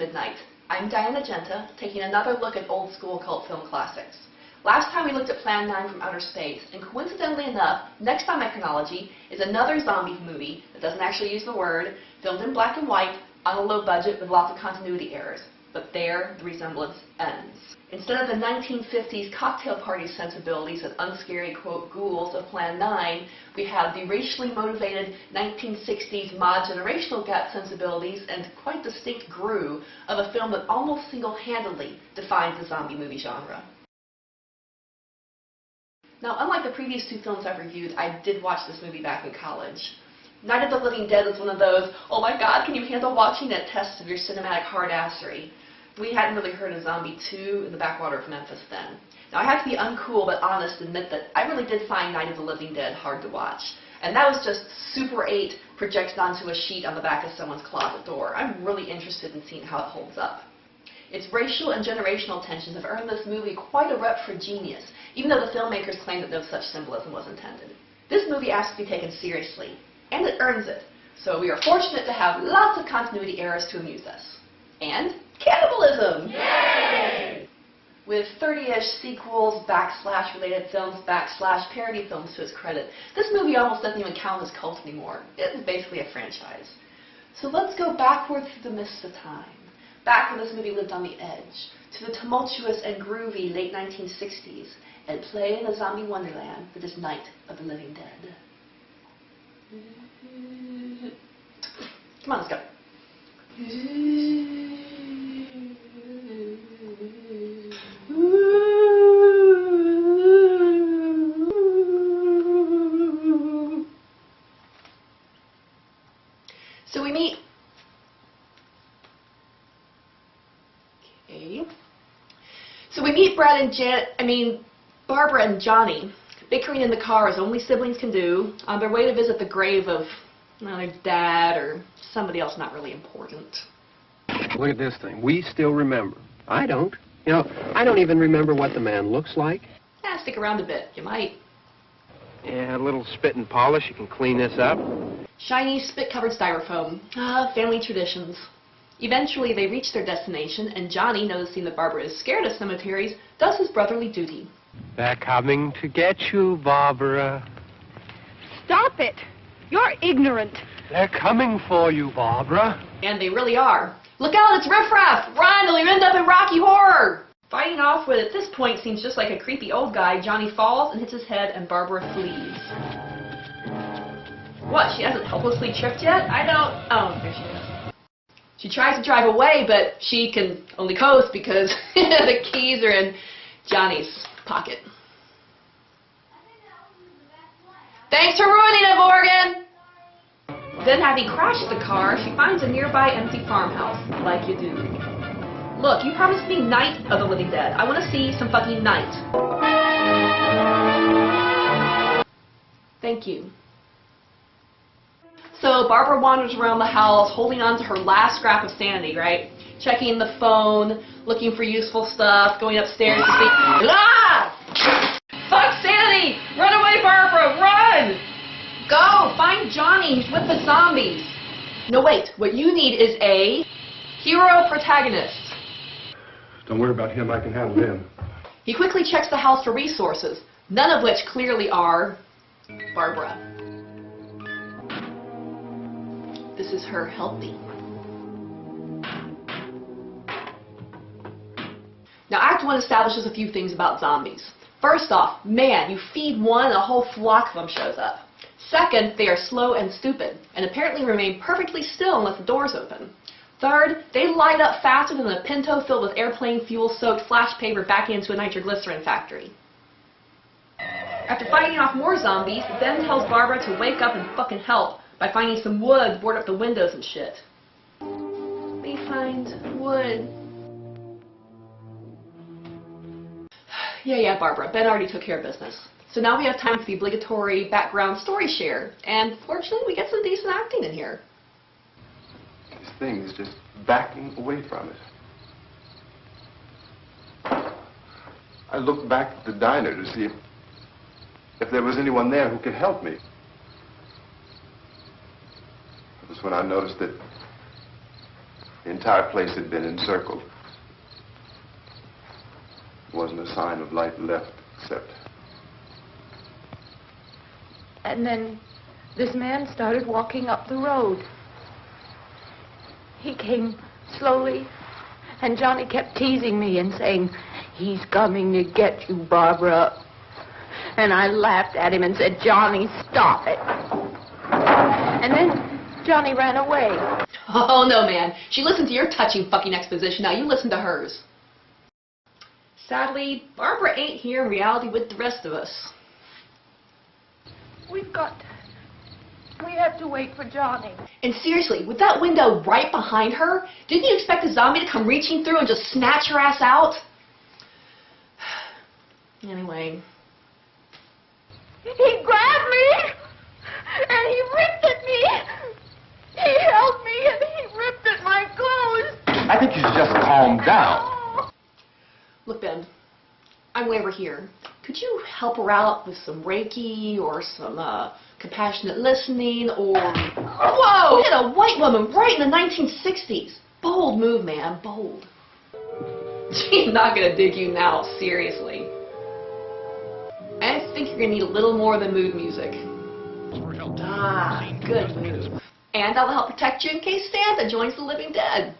Midnight. I'm Diana Genta, taking another look at old school cult film classics. Last time we looked at Plan 9 from Outer Space, and coincidentally enough, next on my chronology is another zombie movie that doesn't actually use the word, filmed in black and white, on a low budget with lots of continuity errors. But there, the resemblance ends. Instead of the 1950s cocktail party sensibilities and unscary, quote, ghouls of Plan 9, we have the racially motivated 1960s mod generational gap sensibilities and quite distinct groove of a film that almost single-handedly defines the zombie movie genre. Now, unlike the previous two films I've reviewed, I did watch this movie back in college. Night of the Living Dead was one of those, oh my god, can you handle watching it tests of your cinematic hardassery. We hadn't really heard of Zombie 2 in the backwater of Memphis then. Now, I have to be uncool but honest and admit that I really did find Night of the Living Dead hard to watch. And that was just Super 8 projected onto a sheet on the back of someone's closet door. I'm really interested in seeing how it holds up. Its racial and generational tensions have earned this movie quite a rep for genius, even though the filmmakers claim that no such symbolism was intended. This movie asks to be taken seriously, and it earns it. So we are fortunate to have lots of continuity errors to amuse us. And cannibalism! Yay! With 30-ish sequels, backslash related films, backslash parody films to its credit, this movie almost doesn't even count as cult anymore. It's basically a franchise. So let's go backwards through the mists of time. Back when this movie lived on the edge, to the tumultuous and groovy late 1960s, and play in a zombie wonderland that is Night of the Living Dead. Come on, let's go. So we meet. Okay. So we meet Barbara and Johnny bickering in the car as only siblings can do on their way to visit the grave of their dad or somebody else not really important. Look at this thing. We still remember. I don't. You know, I don't even remember what the man looks like. Yeah, stick around a bit. You might. Yeah, a little spit and polish. You can clean this up. Shiny, spit-covered styrofoam. Ah, family traditions. Eventually, they reach their destination, and Johnny, noticing that Barbara is scared of cemeteries, does his brotherly duty. They're coming to get you, Barbara. Stop it! You're ignorant. They're coming for you, Barbara. And they really are. Look out, it's riffraff! Run, or you end up in Rocky Horror! Fighting off what at this point seems just like a creepy old guy, Johnny falls and hits his head, and Barbara flees. What, she hasn't helplessly tripped yet? Oh, there she is. She tries to drive away, but she can only coast because the keys are in Johnny's pocket. Thanks for ruining it, Morgan! Then, having crashed the car, she finds a nearby empty farmhouse, like you do. Look, you promised me Night of the Living Dead. I want to see some fucking night. Thank you. So Barbara wanders around the house, holding on to her last scrap of sanity, right? Checking the phone, looking for useful stuff, going upstairs to see... Ah! Fuck sanity! Run away, Barbara! Run! Go! Find Johnny! He's with the zombies! No, wait. What you need is a hero protagonist. Don't worry about him. I can handle him. He quickly checks the house for resources, none of which clearly are Barbara. This is her helping. Now, Act 1 establishes a few things about zombies. First off, man, you feed one and a whole flock of them shows up. Second, they are slow and stupid, and apparently remain perfectly still unless the door's open. Third, they light up faster than a Pinto filled with airplane fuel-soaked flash paper backing into a nitroglycerin factory. After fighting off more zombies, Ben tells Barbara to wake up and fucking help by finding some wood to board up the windows and shit. We find wood. Yeah, Barbara. Ben already took care of business. So now we have time for the obligatory background story share, and fortunately we get some decent acting in here. This thing is just backing away from it. I looked back at the diner to see if there was anyone there who could help me. It was when I noticed that The entire place had been encircled. There wasn't a sign of light left except... And then this man started walking up the road. He came slowly, and Johnny kept teasing me and saying, "He's coming to get you, Barbara." And I laughed at him and said, "Johnny, stop it." And then Johnny ran away. Oh, no, man. She listened to your touching fucking exposition. Now you listen to hers. Sadly, Barbara ain't here in reality with the rest of us. We have to wait for Johnny. And seriously, with that window right behind her, didn't you expect a zombie to come reaching through and just snatch her ass out? Anyway. He grabbed me, and he ripped at me. He held me, and he ripped at my clothes. I think you should just calm down. Look, Ben, I'm way over here. Could you help her out with some Reiki or some compassionate listening or... Whoa! We had a white woman right in the 1960s. Bold move, man, bold. She's not gonna dig you now, seriously. I think you're gonna need a little more than mood music. Ah, good move. And that'll help protect you in case Santa joins the living dead.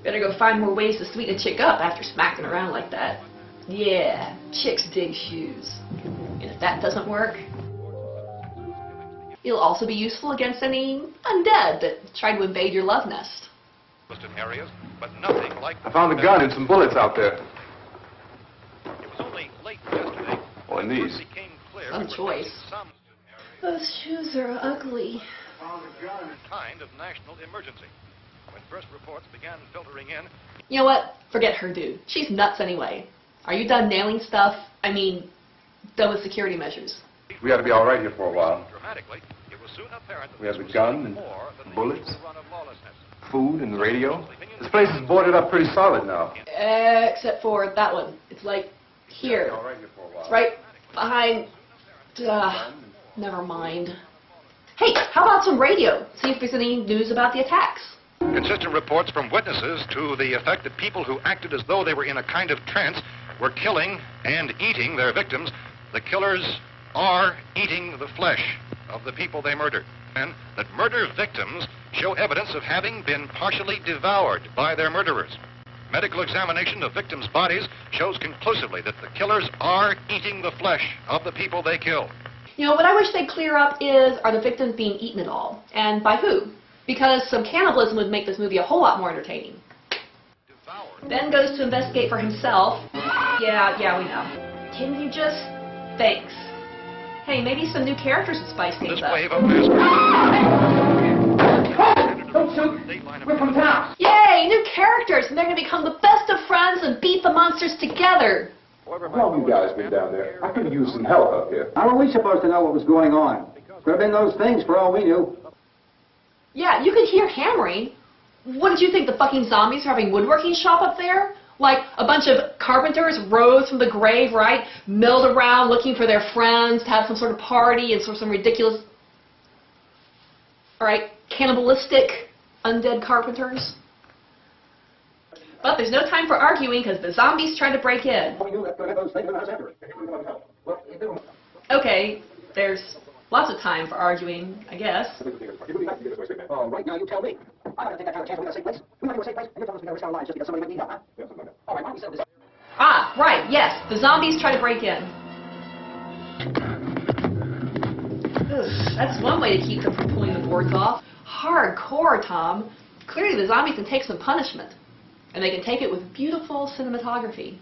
Better go find more ways to sweeten a chick up after smacking around like that. Yeah, chicks dig shoes. And if that doesn't work, it'll also be useful against any undead that try to invade your love nest. Areas, but nothing like I found a gun and some bullets out there. It was only late yesterday. Oh, and these. Became clear Some choice. Those shoes are ugly. Kind of national emergency. When first reports began filtering in, You know what? Forget her, dude. She's nuts anyway. Are you done nailing stuff? I mean, done with security measures? We ought to be all right here for a while. dramatically, it was soon apparent that We have this the was gun and more than the bullets. usual run of lawlessness. Food and the radio. This place is boarded up pretty solid now. Except for that one. It's like here. All right here for a while. It's right behind... never mind. Hey, how about some radio? See if there's any news about the attacks. Consistent reports from witnesses to the effect that people who acted as though they were in a kind of trance were killing and eating their victims. The killers are eating the flesh of the people they murdered. And that murder victims show evidence of having been partially devoured by their murderers. Medical examination of victims' bodies shows conclusively that the killers are eating the flesh of the people they killed. You know, what I wish they'd clear up is, are the victims being eaten at all? And by who? Because some cannibalism would make this movie a whole lot more entertaining. Ben goes to investigate for himself. Yeah, we know. Can you just... Thanks. Hey, maybe some new characters would spice things This up. wave of massacre. Don't shoot! We're from town! Yay, new characters! And they're going to become the best of friends and beat the monsters together. How long you guys been down there? I could use some help up here. How are we supposed to know what was going on? Could have been those things for all we knew. Yeah, you could hear hammering. What did you think, the fucking zombies are having woodworking shop up there? Like a bunch of carpenters rose from the grave, right? Milled around looking for their friends to have some sort of party and sort of some ridiculous, all right, cannibalistic undead carpenters. But there's no time for arguing because the zombies try to break in. Okay, there's lots of time for arguing, I guess. Right now, you tell me. I don't think that kind of chance we're in a safe place. We might be in a safe place, and you're telling us we gotta risk our lives just because somebody might need help, huh? All right, why don't we settle this? Ah, right, yes, the zombies try to break in. Ugh, that's one way to keep them from pulling the boards off. Hardcore, Tom. Clearly the zombies can take some punishment. And they can take it with beautiful cinematography.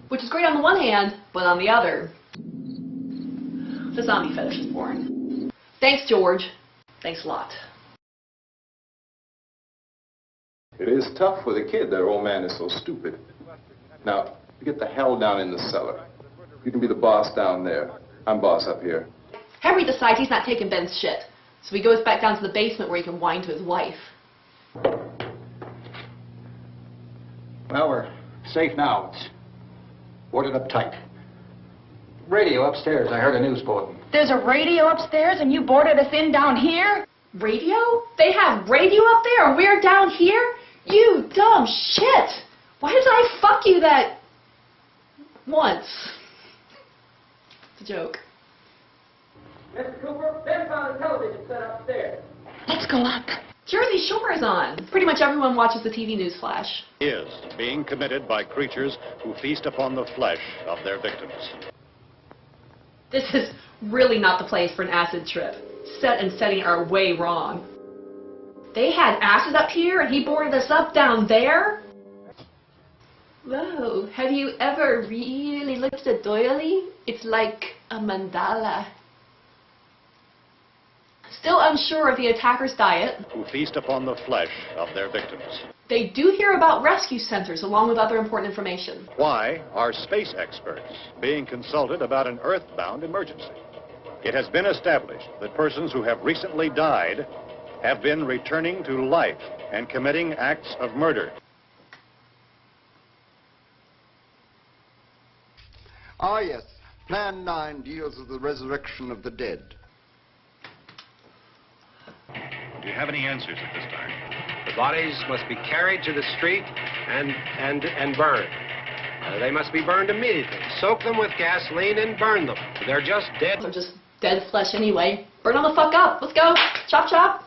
Which is great on the one hand, but on the other, the zombie fetish is born. Thanks, George. Thanks a lot. It is tough for the kid. Their old man is so stupid. Now, you get the hell down in the cellar. You can be the boss down there. I'm boss up here. Henry decides he's not taking Ben's shit. So he goes back down to the basement where he can whine to his wife. Well, we're safe now. It's boarded up tight. Radio upstairs. I heard a news bulletin. There's a radio upstairs and you boarded us in down here? Radio? They have radio up there and we're down here? You dumb shit! Why did I fuck you that once? It's a joke. Mr. Cooper, Ben found a television set upstairs. Let's go up. Jersey Shore is on. Pretty much everyone watches the TV news flash. Is being committed by creatures who feast upon the flesh of their victims. This is really not the place for an acid trip. Set and setting are way wrong. They had acid up here and he boarded us up down there? Whoa, have you ever really looked at a doily? It's like a mandala. Still unsure of the attacker's diet. Who feast upon the flesh of their victims. They do hear about rescue centers along with other important information. Why are space experts being consulted about an earthbound emergency? It has been established that persons who have recently died have been returning to life and committing acts of murder. Ah, yes. Plan 9 deals with the resurrection of the dead. Do you have any answers at this time? The bodies must be carried to the street and burned. They must be burned immediately. Soak them with gasoline and burn them. They're just dead. They're just dead flesh anyway. Burn them the fuck up. Let's go. Chop chop.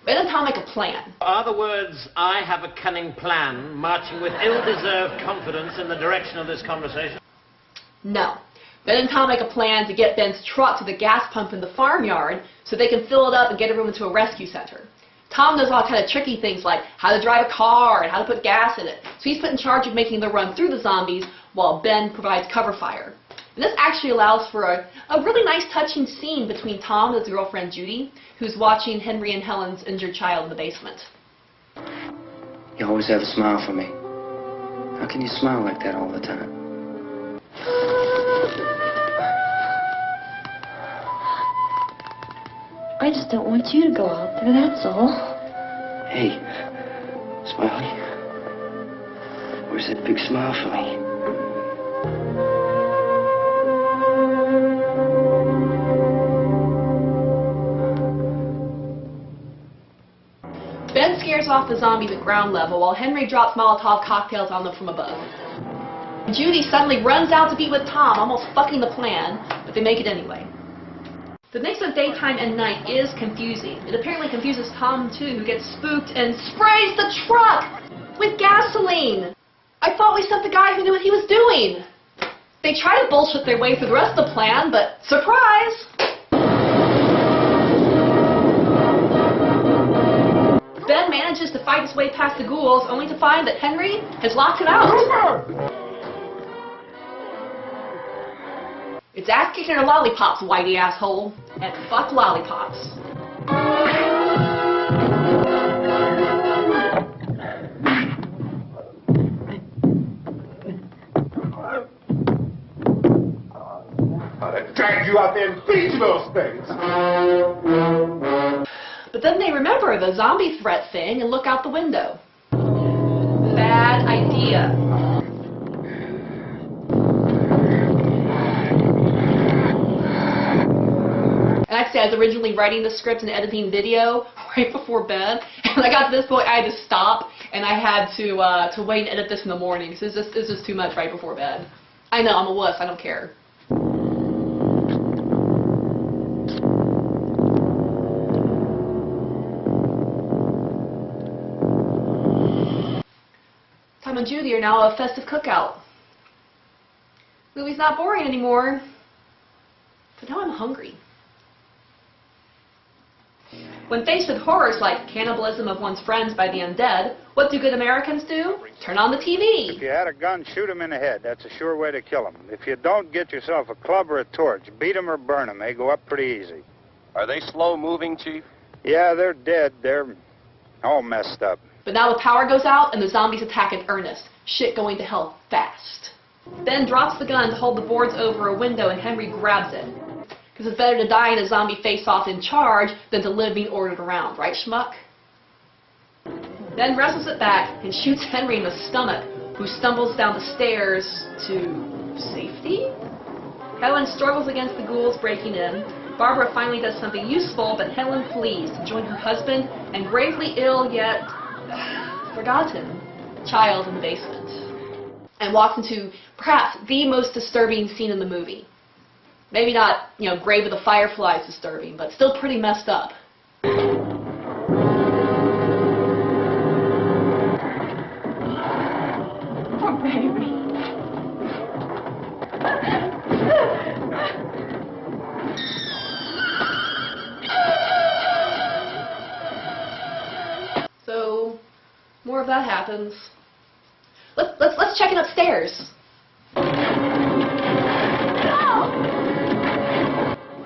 Ben and Tom make a plan. Are the words, "I have a cunning plan," marching with ill-deserved confidence in the direction of this conversation? No. Ben and Tom make a plan to get Ben's truck to the gas pump in the farmyard so they can fill it up and get everyone to a rescue center. Tom knows all kind of tricky things like how to drive a car and how to put gas in it. So he's put in charge of making the run through the zombies while Ben provides cover fire. And this actually allows for a really nice touching scene between Tom and his girlfriend Judy, who's watching Henry and Helen's injured child in the basement. You always have a smile for me. How can you smile like that all the time? I just don't want you to go out there, that's all. Hey, Smiley. Where's that big smile for me? Ben scares off the zombies at ground level while Henry drops Molotov cocktails on them from above. Judy suddenly runs out to be with Tom, almost fucking the plan, but they make it anyway. The mix of daytime and night is confusing. It apparently confuses Tom too, who gets spooked and sprays the truck with gasoline. I thought we sent the guy who knew what he was doing. They try to bullshit their way through the rest of the plan, but surprise! Ben manages to fight his way past the ghouls, only to find that Henry has locked him out. It's ass kicking or lollipops, whitey asshole. And fuck lollipops. I'd drag you out there and feed you those things. But then they remember the zombie threat thing and look out the window. Bad idea. And actually, I was originally writing the script and editing video right before bed. And when I got to this point, I had to stop, and I had to wait and edit this in the morning because it's just too much right before bed. I know, I'm a wuss. I don't care. Tom and Judy are now a festive cookout. Movie's not boring anymore, but now I'm hungry. When faced with horrors like cannibalism of one's friends by the undead, what do good Americans do? Turn on the TV. If you had a gun, shoot him in the head. That's a sure way to kill him. If you don't, get yourself a club or a torch. Beat him or burn him. They go up pretty easy. Are they slow-moving, Chief? Yeah, they're dead. They're all messed up. But now the power goes out and the zombies attack in earnest. Shit going to hell fast. Ben drops the gun to hold the boards over a window and Henry grabs it. Because it's better to die in a zombie face-off in charge than to live being ordered around, right, schmuck? Ben wrestles it back and shoots Henry in the stomach, who stumbles down the stairs to safety? Helen struggles against the ghouls breaking in. Barbara finally does something useful, but Helen flees to join her husband and gravely ill yet forgotten child in the basement, and walks into perhaps the most disturbing scene in the movie. Maybe not, Grave of the Fireflies disturbing, but still pretty messed up. Poor baby. So, more of that happens. Let's check it upstairs.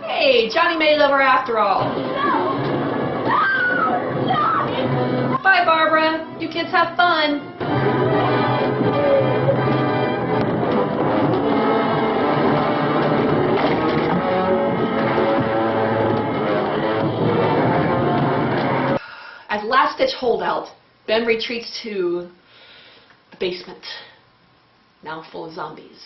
Hey, Johnny made it over after all. Bye, Barbara. You kids have fun. As last-ditch holdout, Ben retreats to the basement, now full of zombies.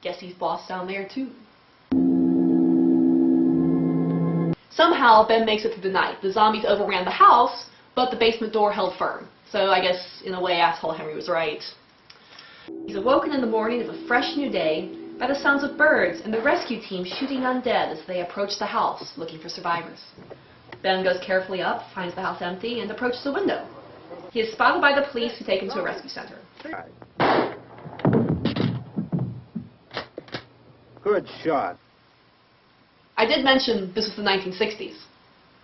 Guess he's boss down there too. Somehow, Ben makes it through the night. The zombies overran the house, but the basement door held firm. So I guess, in a way, asshole Henry was right. He's awoken in the morning of a fresh new day by the sounds of birds and the rescue team shooting undead as they approach the house looking for survivors. Ben goes carefully up, finds the house empty, and approaches the window. He is spotted by the police who take him to a rescue center. Good shot. I did mention this was the 1960s,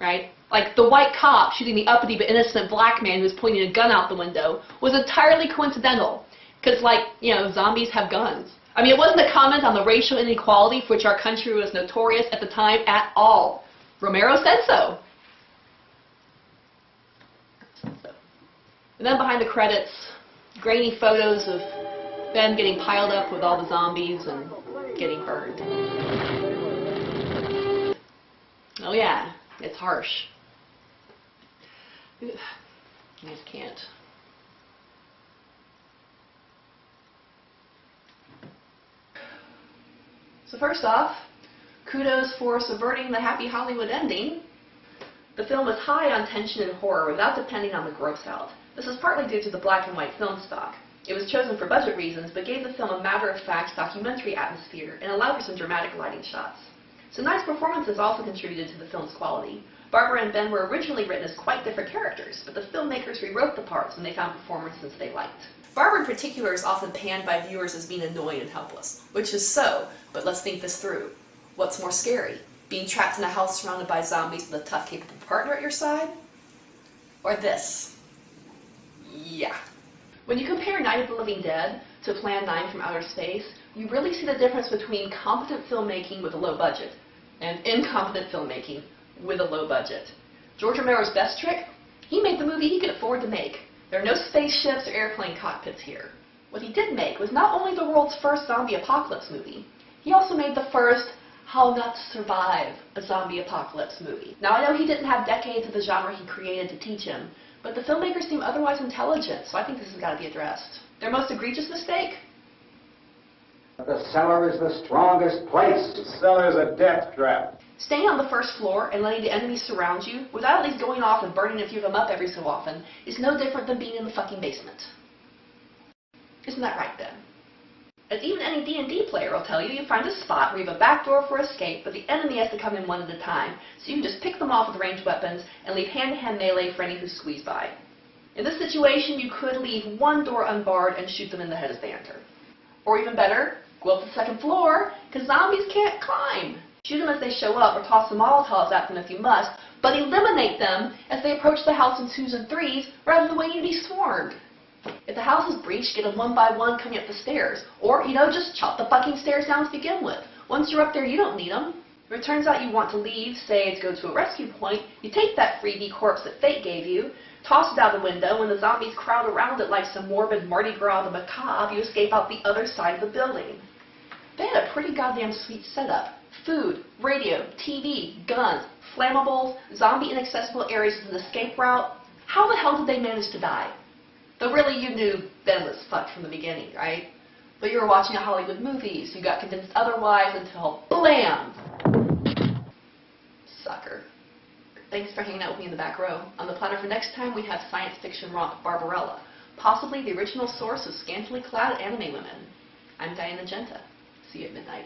right? Like, the white cop shooting the uppity but innocent black man who was pointing a gun out the window was entirely coincidental. Because, zombies have guns. I mean, it wasn't a comment on the racial inequality for which our country was notorious at the time at all. Romero said so. And then behind the credits, grainy photos of Ben getting piled up with all the zombies and getting burned. Oh yeah, it's harsh. I just can't. So first off, kudos for subverting the happy Hollywood ending. The film was high on tension and horror without depending on the gross out. This is partly due to the black and white film stock. It was chosen for budget reasons, but gave the film a matter-of-fact documentary atmosphere and allowed for some dramatic lighting shots. Some nice performances also contributed to the film's quality. Barbara and Ben were originally written as quite different characters, but the filmmakers rewrote the parts when they found performances they liked. Barbara in particular is often panned by viewers as being annoying and helpless, which is so, but let's think this through. What's more scary? Being trapped in a house surrounded by zombies with a tough, capable partner at your side? Or this? Yeah. When you compare Night of the Living Dead to Plan 9 from Outer Space, you really see the difference between competent filmmaking with a low budget and incompetent filmmaking with a low budget. George Romero's best trick? He made the movie he could afford to make. There are no spaceships or airplane cockpits here. What he did make was not only the world's first zombie apocalypse movie, he also made the first How Not to Survive a Zombie Apocalypse movie. Now I know he didn't have decades of the genre he created to teach him, but the filmmakers seem otherwise intelligent, so I think this has got to be addressed. Their most egregious mistake? The cellar is the strongest place. The cellar is a death trap. Staying on the first floor and letting the enemies surround you, without at least going off and burning a few of them up every so often, is no different than being in the fucking basement. Isn't that right, Ben? As even any D&D player will tell you, you find a spot where you have a back door for escape, but the enemy has to come in one at a time, so you can just pick them off with ranged weapons and leave hand-to-hand melee for any who squeeze by. In this situation, you could leave one door unbarred and shoot them in the head as they enter. Or even better, go up to the second floor, because zombies can't climb. Shoot them as they show up or toss the Molotovs at them if you must, but eliminate them as they approach the house in twos and threes rather than waiting to be swarmed. If the house is breached, get them one by one coming up the stairs. Or, just chop the fucking stairs down to begin with. Once you're up there, you don't need them. If it turns out you want to leave, say to go to a rescue point, you take that freebie corpse that fate gave you, toss it out the window, and the zombies crowd around it like some morbid Mardi Gras of the macabre, you escape out the other side of the building. They had a pretty goddamn sweet setup. Food, radio, TV, guns, flammables, zombie inaccessible areas with an escape route. How the hell did they manage to die? Though really you knew Ben was fucked from the beginning, right? But you were watching a Hollywood movie, so you got convinced otherwise until BLAM! Sucker. Thanks for hanging out with me in the back row. On the platter for next time, we have science fiction romp Barbarella, possibly the original source of scantily clad anime women. I'm Diana Genta. See you at midnight.